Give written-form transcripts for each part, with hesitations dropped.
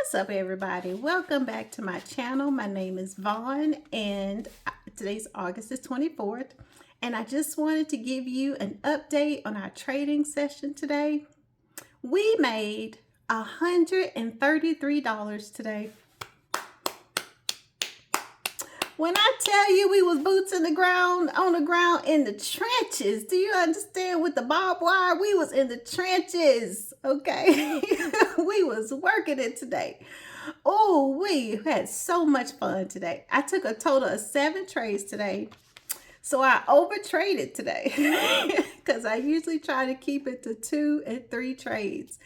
What's up, everybody? Welcome back to my channel. My name is Vaughn, and today's August the 24th. And I just wanted to give you an update on our trading session today. We made $133 today. When I tell you we was boots in the ground, on the ground in the trenches, do you understand? With the barbed wire, we was in the trenches, okay? We was working it today. Oh, we had so much fun today. I took a total of 7 trades today. So I over traded today because I usually try to keep it to 2 and 3 trades.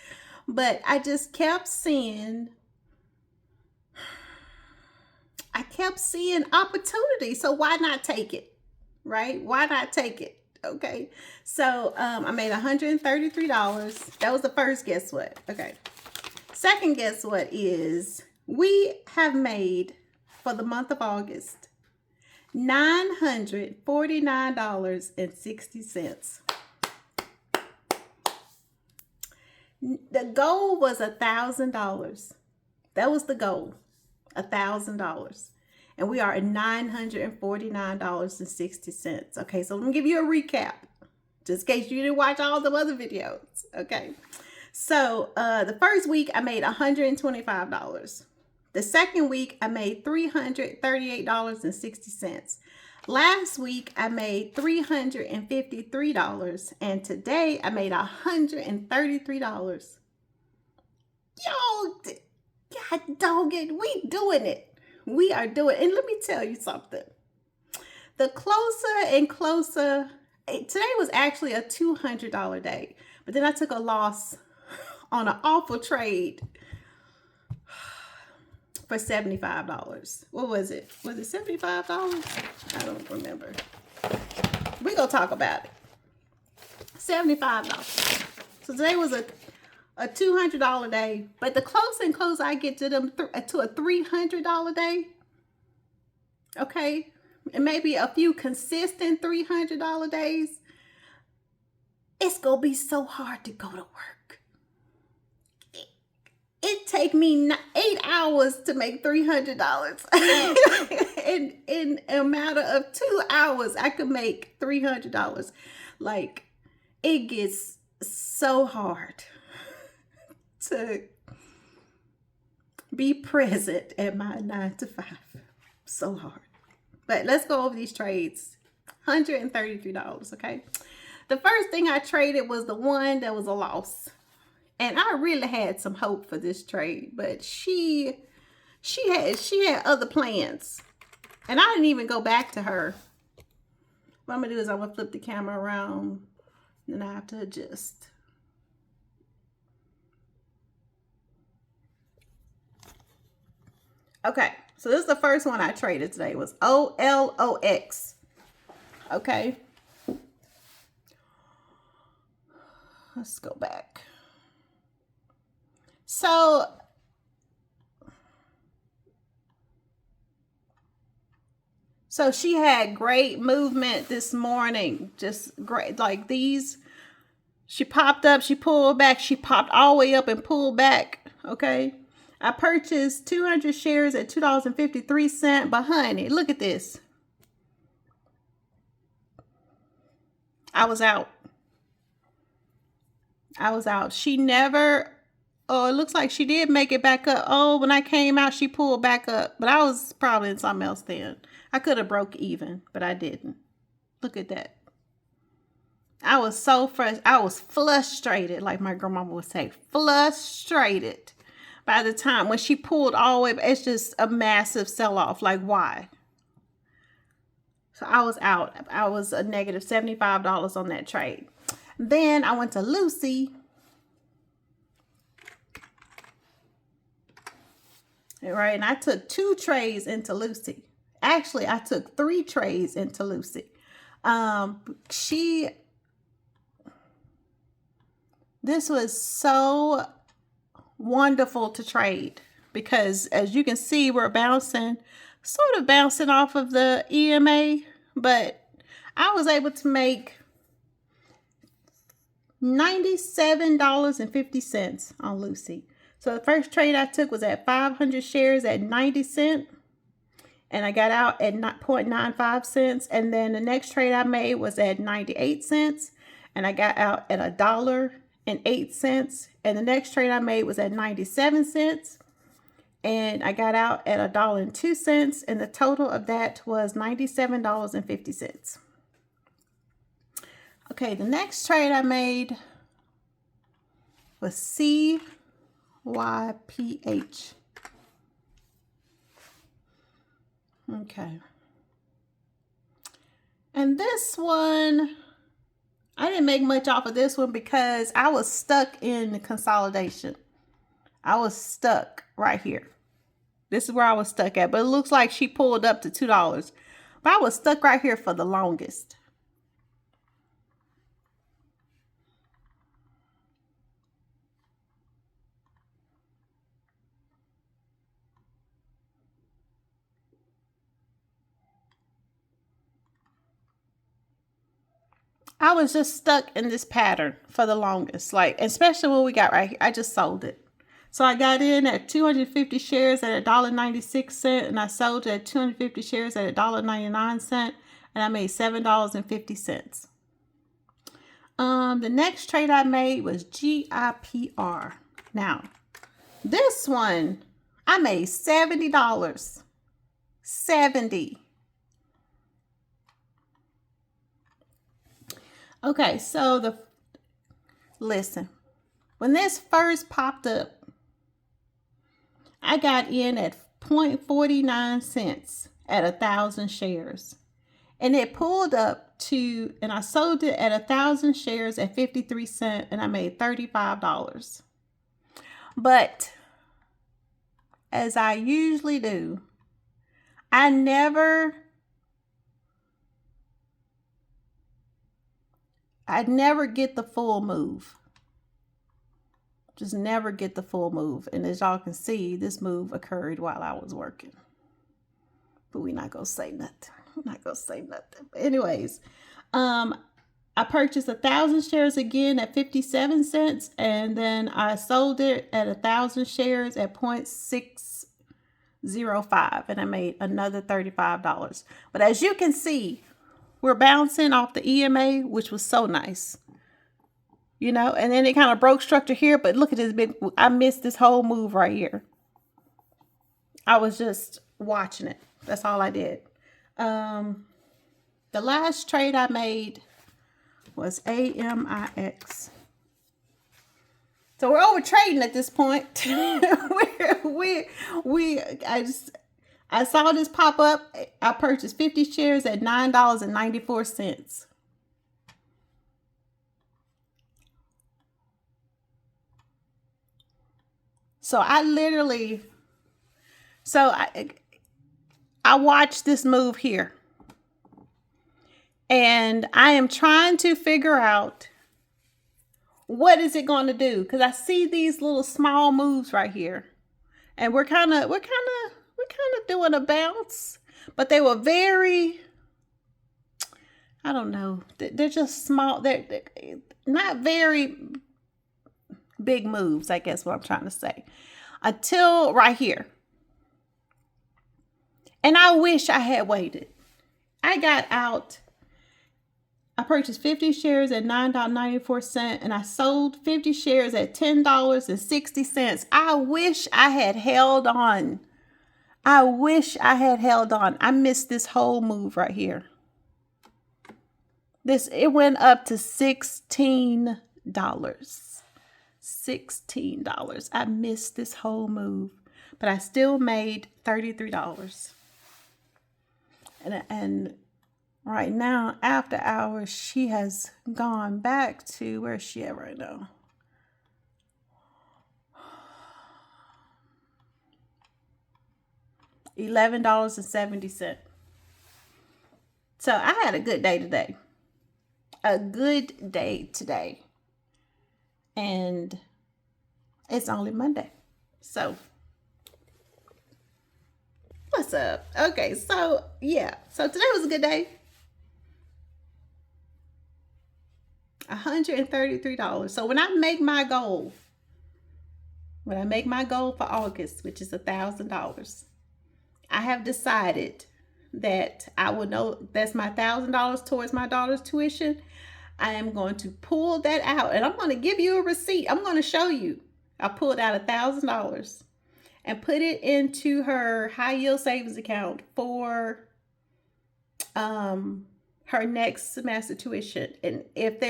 But I just kept seeing opportunity. So why not take it? Right? Why not take it? Okay. So I made $133. That was the first guess what. Okay. Second guess what is we have made for the month of August $949.60. The goal was $1,000. That was the goal. $1,000. And we are at $949.60. Okay, so let me give you a recap, just in case you didn't watch all the other videos. Okay, so the first week I made $125. The second week I made $338.60. Last week I made $353, and today I made $133. Yo, God dog it, we doing it. We are doing it. And let me tell you something. The closer and closer, today was actually a $200 day, but then I took a loss on an awful trade for $75. What was it? Was it $75? I don't remember. We're going to talk about it. $75. So today was a $200 day, but the closer and closer I get to them to a $300 day, okay, and maybe a few consistent $300 days, it's gonna be so hard to go to work. It take me 8 hours to make $300. in a matter of 2 hours, I could make $300. Like, it gets so hard to be present at my 9 to 5. So hard. But let's go over these trades. $133, okay? The first thing I traded was the one that was a loss. And I really had some hope for this trade, but she had other plans. And I didn't even go back to her. What I'm gonna do is I'm gonna flip the camera around, and I have to adjust. Okay, so this is the first one I traded today. It was OLOX. Okay. Let's go back. So she had great movement this morning. Just great. Like these, she popped up, she pulled back, she popped all the way up and pulled back. Okay. I purchased 200 shares at $2.53, but honey, look at this. I was out. She never, oh, it looks like she did make it back up. Oh, when I came out, she pulled back up, but I was probably in something else then. I could have broke even, but I didn't. Look at that. I was so fresh. I was frustrated, like my grandmama would say, frustrated. By the time when she pulled all the way, it's just a massive sell-off. Like, why? So I was out. I was a negative $75 on that trade. Then I went to Lucy. Right, and I took 2 trades into Lucy. Actually, I took 3 trades into Lucy. This was so wonderful to trade because, as you can see, we're sort of bouncing off of the EMA, but I was able to make $97.50 on Lucy. So the first trade I took was at 500 shares at 90 cents. And I got out at 0.95 cents. And then the next trade I made was at 98 cents. And I got out at $1.08. And the next trade I made was at 97 cents. And I got out at $1.02. And the total of that was $97.50. Okay, the next trade I made was CYPH. Okay. And this one, I didn't make much off of this one because I was stuck in consolidation. I was stuck right here. This is where I was stuck at, but it looks like she pulled up to $2. But I was stuck right here for the longest. I was just stuck in this pattern for the longest, like, especially when we got right here. I just sold it. So I got in at 250 shares at $1.96, and I sold it at 250 shares at $1.99, and I made $7.50. The next trade I made was GIPR. Now, this one, I made $70. 70. Okay, so listen, when this first popped up, I got in at 0.49 cents at 1,000 shares. And it pulled up to, and I sold it at 1,000 shares at 53 cents, and I made $35. But as I usually do, I never get the full move. Just never get the full move. And as y'all can see, this move occurred while I was working. But we're not going to say nothing. I'm not going to say nothing. But anyways, I purchased 1,000 shares again at 57 cents. And then I sold it at 1,000 shares at 0.605. And I made another $35. But as you can see, we're bouncing off the EMA, which was so nice. You know, and then it kind of broke structure here. But look at this big, I missed this whole move right here. I was just watching it. That's all I did. The last trade I made was AMIX. So we're over trading at this point. I saw this pop up. I purchased 50 shares at $9.94. So I watched this move here. And I am trying to figure out what is it going to do? Because I see these little small moves right here. And we're kind of doing a bounce. But they were very, I don't know. They're just small. They're not very big moves, I guess what I'm trying to say. Until right here. And I wish I had waited. I got out. I purchased 50 shares at $9.94 and I sold 50 shares at $10.60. I wish I had held on. I wish I had held on. I missed this whole move right here. It went up to $16. $16. I missed this whole move, but I still made $33. And right now, after hours, she has gone back to, where's she at right now? $11.70. So I had a good day today. A good day today. And it's only Monday. So what's up? Okay, so yeah. So today was a good day. $133. So when I make my goal, when I make my goal for August, which is $1,000, I have decided that I will know that's my $1,000 towards my daughter's tuition. I am going to pull that out, and I'm going to give you a receipt. I'm going to show you. I pulled out $1,000 and put it into her high yield savings account for her next semester tuition. And if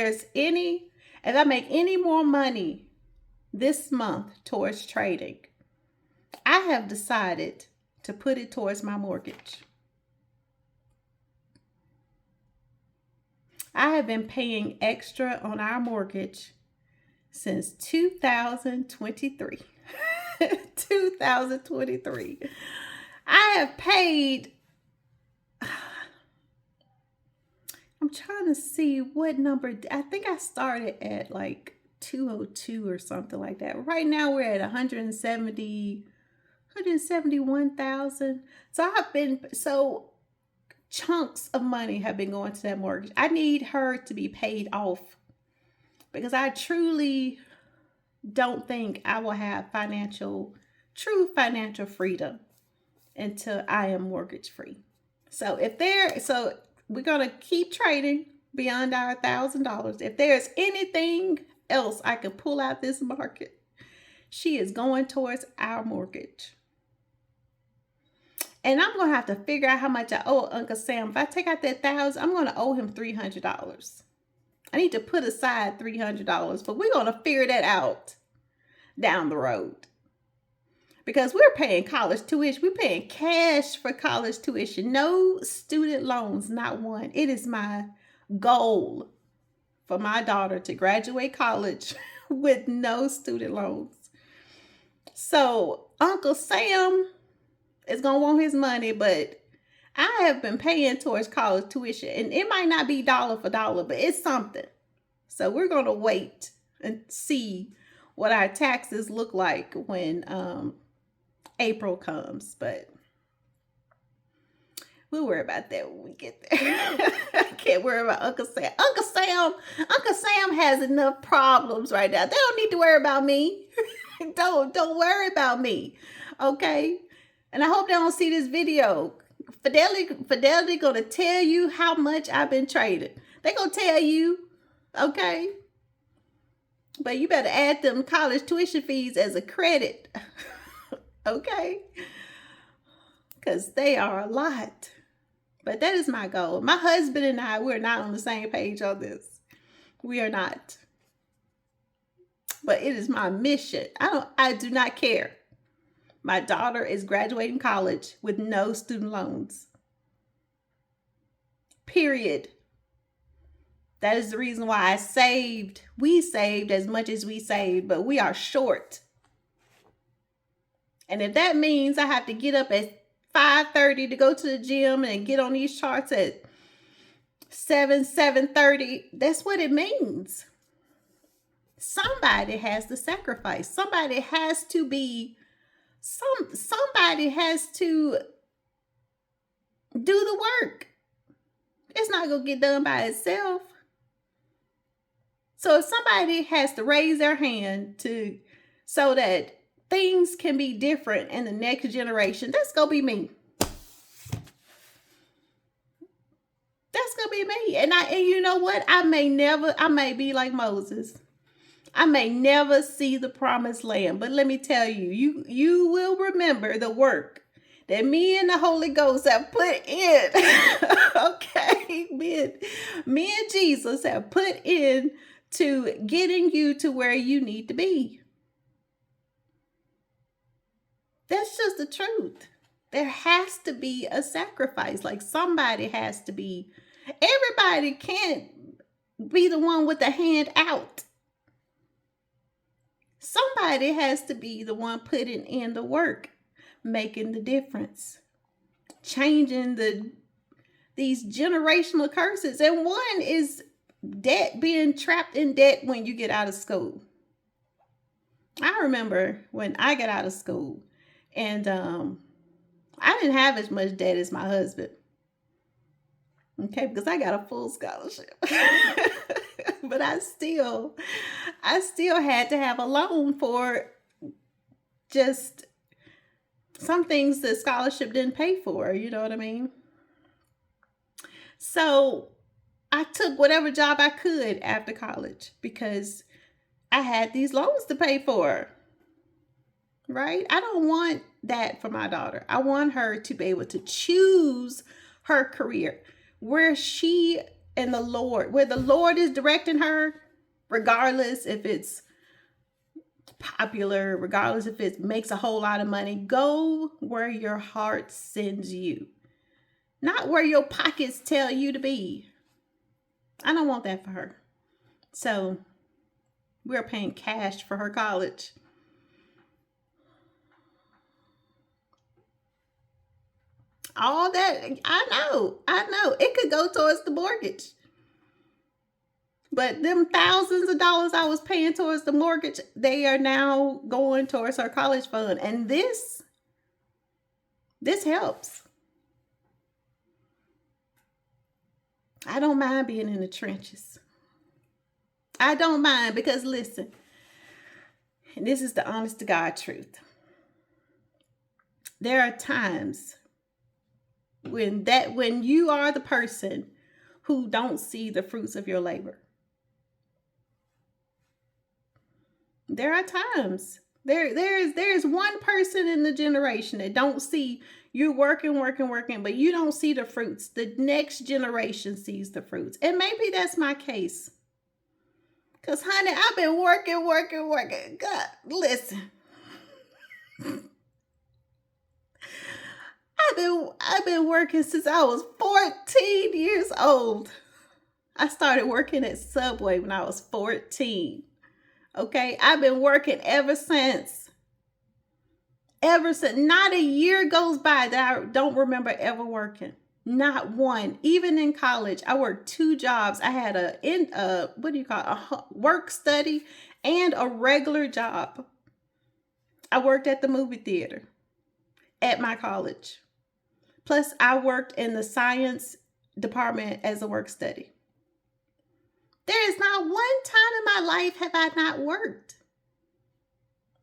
I make any more money this month towards trading, I have decided to put it towards my mortgage. I have been paying extra on our mortgage since 2023. 2023. I have paid, I'm trying to see what number. I think I started at like 202 or something like that. Right now we're at 171,000. So chunks of money have been going to that mortgage. I need her to be paid off because I truly don't think I will have true financial freedom until I am mortgage free. So we're gonna keep trading beyond our $1,000. If there's anything else I can pull out this market, she is going towards our mortgage. And I'm going to have to figure out how much I owe Uncle Sam. If I take out that $1,000, I'm going to owe him $300. I need to put aside $300, but we're going to figure that out down the road. Because we're paying college tuition. We're paying cash for college tuition. No student loans, not one. It is my goal for my daughter to graduate college with no student loans. So Uncle Sam is going to want his money, but I have been paying towards college tuition, and it might not be dollar for dollar, but it's something. So we're going to wait and see what our taxes look like when April comes, but we'll worry about that when we get there. I can't worry about Uncle Sam. Uncle Sam has enough problems right now. They don't need to worry about me. Don't worry about me. Okay? And I hope they don't see this video. Fidelity gonna tell you how much I've been trading. They gonna tell you, okay? But you better add them college tuition fees as a credit. Okay? Because they are a lot. But that is my goal. My husband and I, we're not on the same page on this. We are not. But it is my mission. I do not care. My daughter is graduating college with no student loans. Period. That is the reason why we saved as much as we saved, but we are short. And if that means I have to get up at 5:30 to go to the gym and get on these charts at 7:30, that's what it means. Somebody has to sacrifice. Somebody has to do the work. It's not going to get done by itself. So if somebody has to raise their hand so that things can be different in the next generation, that's going to be me. That's going to be me. And you know what? I may be like Moses. I may never see the promised land, but let me tell you, you will remember the work that me and the Holy Ghost have put in. Okay, me and Jesus have put in to getting you to where you need to be. That's just the truth. There has to be a sacrifice. Like somebody has to be. Everybody can't be the one with the hand out. Somebody has to be the one putting in the work, making the difference, changing these generational curses. And one is debt, being trapped in debt when you get out of school. I remember when I got out of school and I didn't have as much debt as my husband. Okay, because I got a full scholarship. But I still had to have a loan for just some things the scholarship didn't pay for, you know what I mean? So I took whatever job I could after college because I had these loans to pay for, right? I don't want that for my daughter. I want her to be able to choose her career where she and the Lord, where the Lord is directing her, regardless if it's popular, regardless if it makes a whole lot of money. Go where your heart sends you, not where your pockets tell you to be. I don't want that for her. So we're paying cash for her college. All that, I know. It could go towards the mortgage. But them thousands of dollars I was paying towards the mortgage, they are now going towards her college fund. And this helps. I don't mind being in the trenches. I don't mind because listen, and this is the honest to God truth. There are times when you are the person who don't see the fruits of your labor. There are times. There's one person in the generation that don't see you working, but you don't see the fruits. The next generation sees the fruits. And maybe that's my case. Because, honey, I've been working. God, listen. I've been working since I was 14 years old. I started working at Subway when I was 14. Okay, I've been working ever since. Not a year goes by that I don't remember ever working. Not one. Even in college, I worked 2 jobs. I had a work study and a regular job. I worked at the movie theater at my college. Plus, I worked in the science department as a work study. There is not one time in my life have I not worked.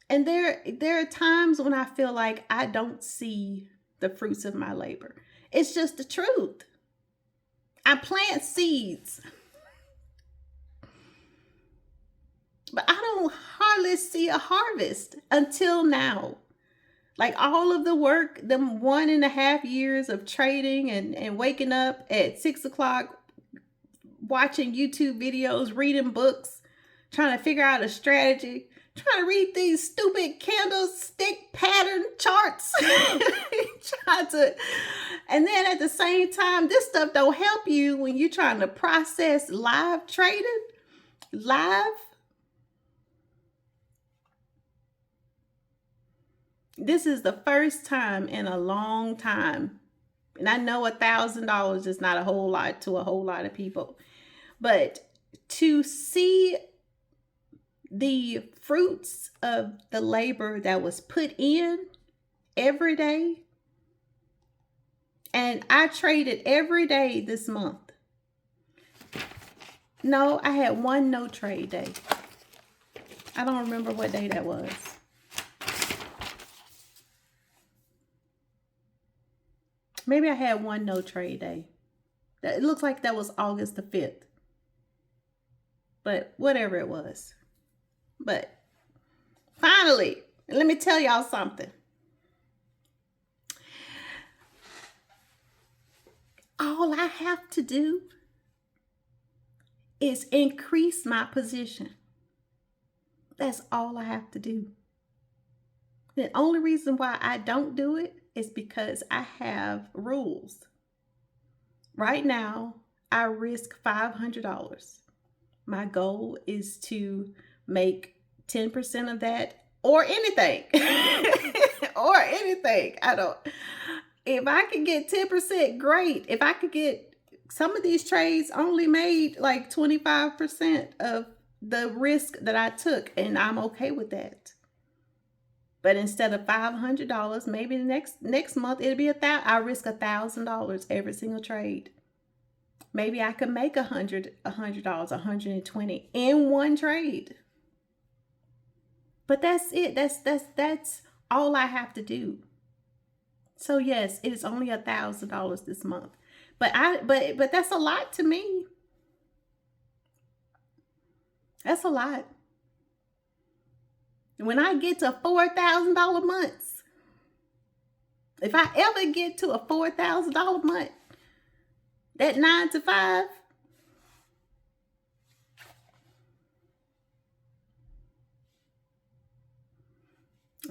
And there are times when I feel like I don't see the fruits of my labor. It's just the truth. I plant seeds, but I don't hardly see a harvest until now. Like all of the work, them 1.5 years of trading and waking up at 6 o'clock, watching YouTube videos, reading books, trying to figure out a strategy, trying to read these stupid candlestick pattern charts. And then at the same time, this stuff don't help you when you're trying to process live trading. This is the first time in a long time. And I know $1,000 is not a whole lot to a whole lot of people. But to see the fruits of the labor that was put in every day. And I traded every day this month. No, I had one no trade day. I don't remember what day that was. Maybe I had one no trade day. It looks like that was August the 5th. But whatever it was. But finally, let me tell y'all something. All I have to do is increase my position. That's all I have to do. The only reason why I don't do it is because I have rules. Right now, I risk $500. My goal is to make 10% of that or anything. If I could get 10%, great. If I could get, some of these trades only made like 25% of the risk that I took, and I'm okay with that. But instead of $500, maybe the next month it'll be I risk $1,000 every single trade. Maybe I could make $100, $120 in one trade. But that's it. That's all I have to do. So yes, it is only $1,000 this month. But that's a lot to me. That's a lot. When I get to $4,000 months, if I ever get to a $4,000 month, that 9 to 5,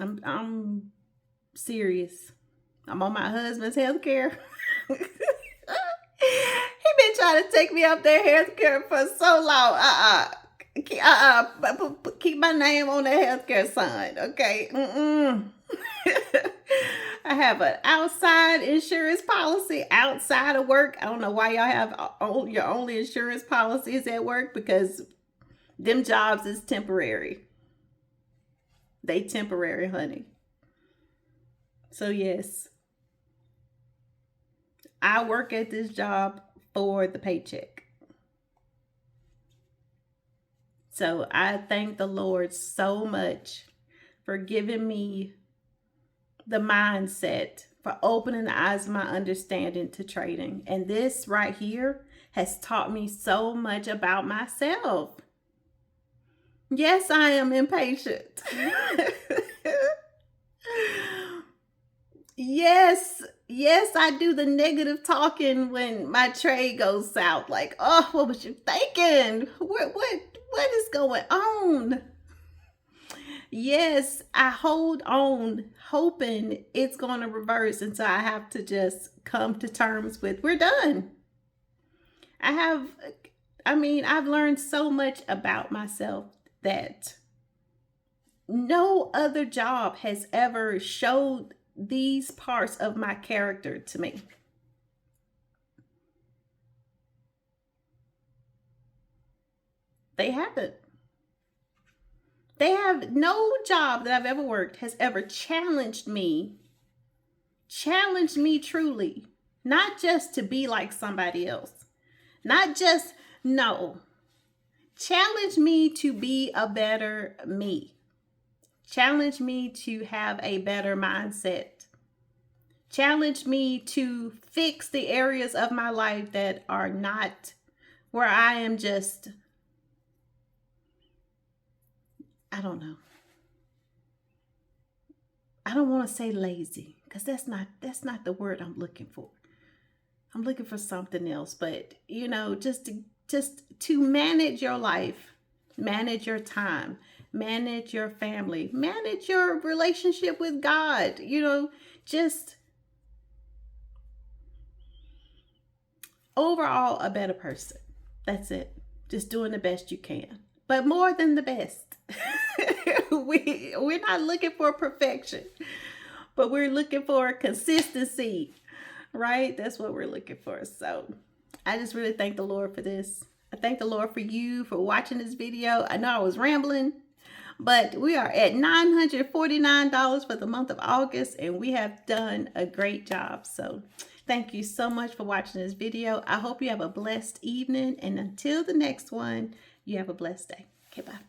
I'm serious. I'm on my husband's health care. He been trying to take me up their health care for so long. Keep my name on the healthcare sign, okay? I have an outside insurance policy outside of work. I don't know why y'all have your only insurance policies at work, because them jobs is temporary. They temporary, honey. So yes, I work at this job for the paycheck. So I thank the Lord so much for giving me the mindset, for opening the eyes of my understanding to trading. And this right here has taught me so much about myself. Yes, I am impatient. Yes, I do the negative talking when my trade goes south. Like, oh, what was you thinking? What is going on? Yes, I hold on, hoping it's going to reverse until I have to just come to terms with, we're done. I've learned so much about myself that no other job has ever showed these parts of my character to me. They haven't. No job that I've ever worked has ever challenged me truly, not just to be like somebody else, challenge me to be a better me. Challenge me to have a better mindset. Challenge me to fix the areas of my life that are not where I am just, I don't know. I don't want to say lazy, because that's not the word I'm looking for. I'm looking for something else, but just to manage your life, manage your time, manage your family, manage your relationship with God, just overall a better person. That's it. Just doing the best you can. But more than the best. We're not looking for perfection, but we're looking for consistency, right? That's what we're looking for. So I just really thank the Lord for this. I thank the Lord for you for watching this video. I know I was rambling, but we are at $949 for the month of August, and we have done a great job. So thank you so much for watching this video. I hope you have a blessed evening, and until the next one, you have a blessed day. Okay, bye.